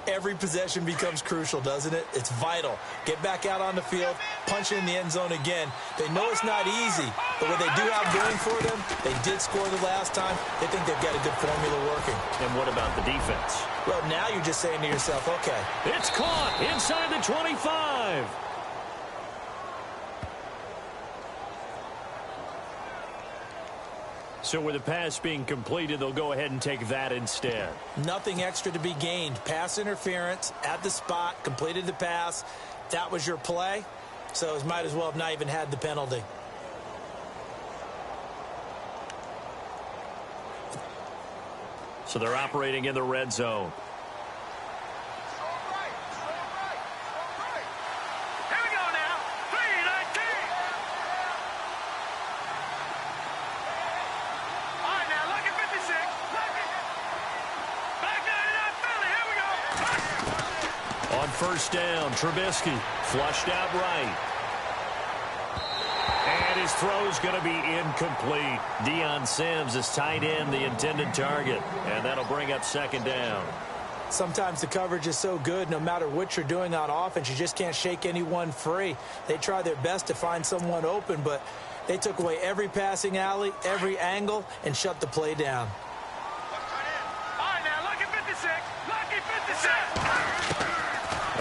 Speaker 3: every possession becomes crucial, doesn't it? It's vital. Get back out on the field, punch it in the end zone again. They know it's not easy, but what they do have going for them, they did score the last time. They think they've got a good formula working.
Speaker 2: And what about the defense?
Speaker 3: Well, now you're just saying to yourself, okay.
Speaker 2: It's caught inside the 25. So with the pass being completed, they'll go ahead and take that instead.
Speaker 3: Nothing extra to be gained. Pass interference at the spot, completed the pass. That was your play, so it might as well have not even had the penalty.
Speaker 2: So they're operating in the red zone. First down, Trubisky flushed out right. And his throw's going to be incomplete. Deion Sims is tight end, the intended target. And that'll bring up second down.
Speaker 3: Sometimes the coverage is so good, no matter what you're doing on offense, you just can't shake anyone free. They try their best to find someone open, but they took away every passing alley, every angle, and shut the play down.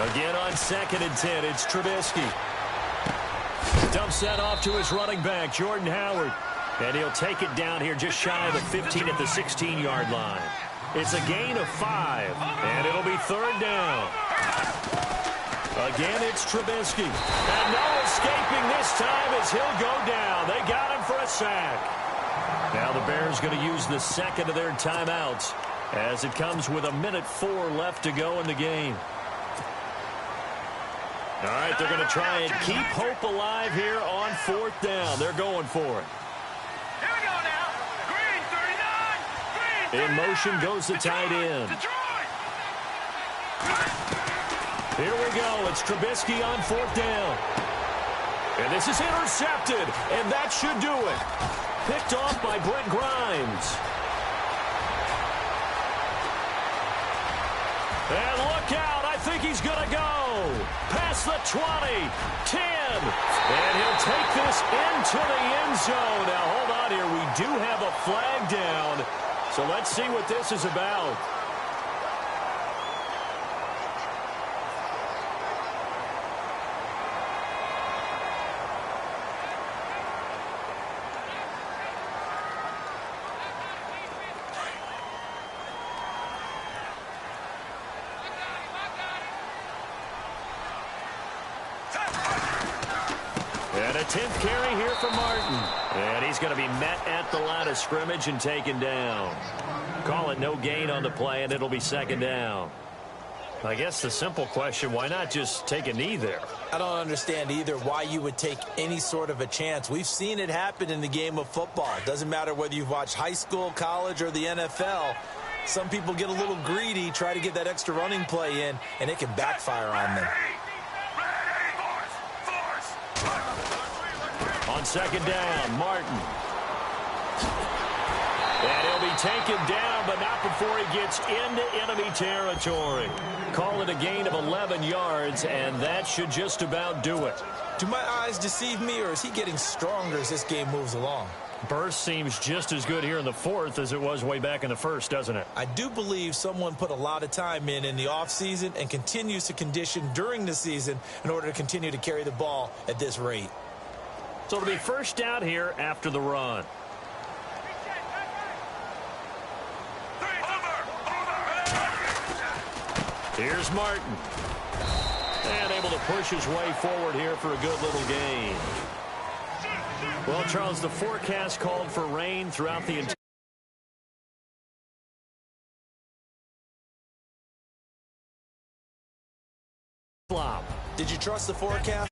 Speaker 2: Again on 2nd and 10, it's Trubisky. Dumps that off to his running back, Jordan Howard. And he'll take it down here just shy of the 15 at the 16-yard line. It's a gain of 5, and it'll be third down. Again, it's Trubisky. And no escaping this time as he'll go down. They got him for a sack. Now the Bears going to use the second of their timeouts as it comes with 1:04 left to go in the game. All right, they're going to try and keep hope alive here on 4th down. They're going for it.
Speaker 5: Here we go now. Green 39. Green 39.
Speaker 2: In motion goes the tight end. Here we go. It's Trubisky on 4th down. And this is intercepted, and that should do it. Picked off by Brent Grimes. And look out. I think he's going to go. Past the 20, 10, and he'll take this into the end zone. Now, hold on here. We do have a flag down, so let's see what this is about. And a 10th carry here for Martin. And he's going to be met at the line of scrimmage and taken down. Call it no gain on the play, and it'll be second down. I guess the simple question, why not just take a knee there?
Speaker 3: I don't understand either why you would take any sort of a chance. We've seen it happen in the game of football. It doesn't matter whether you've watched high school, college, or the NFL. Some people get a little greedy, try to get that extra running play in, and it can backfire on them.
Speaker 2: On second down, Martin. And he'll be taken down, but not before he gets into enemy territory. Call it a gain of 11 yards, and that should just about do it.
Speaker 3: Do my eyes deceive me, or is he getting stronger as this game moves along?
Speaker 2: Burst seems just as good here in the fourth as it was way back in the first, doesn't it?
Speaker 4: I do believe someone put a lot of time in the offseason and continues to condition during the season in order to continue to carry the ball at this rate.
Speaker 2: So it'll be first down here after the run. Here's Martin. And able to push his way forward here for a good little gain. Well, Charles, the forecast called for rain throughout the entire flop.
Speaker 4: Did you trust the forecast?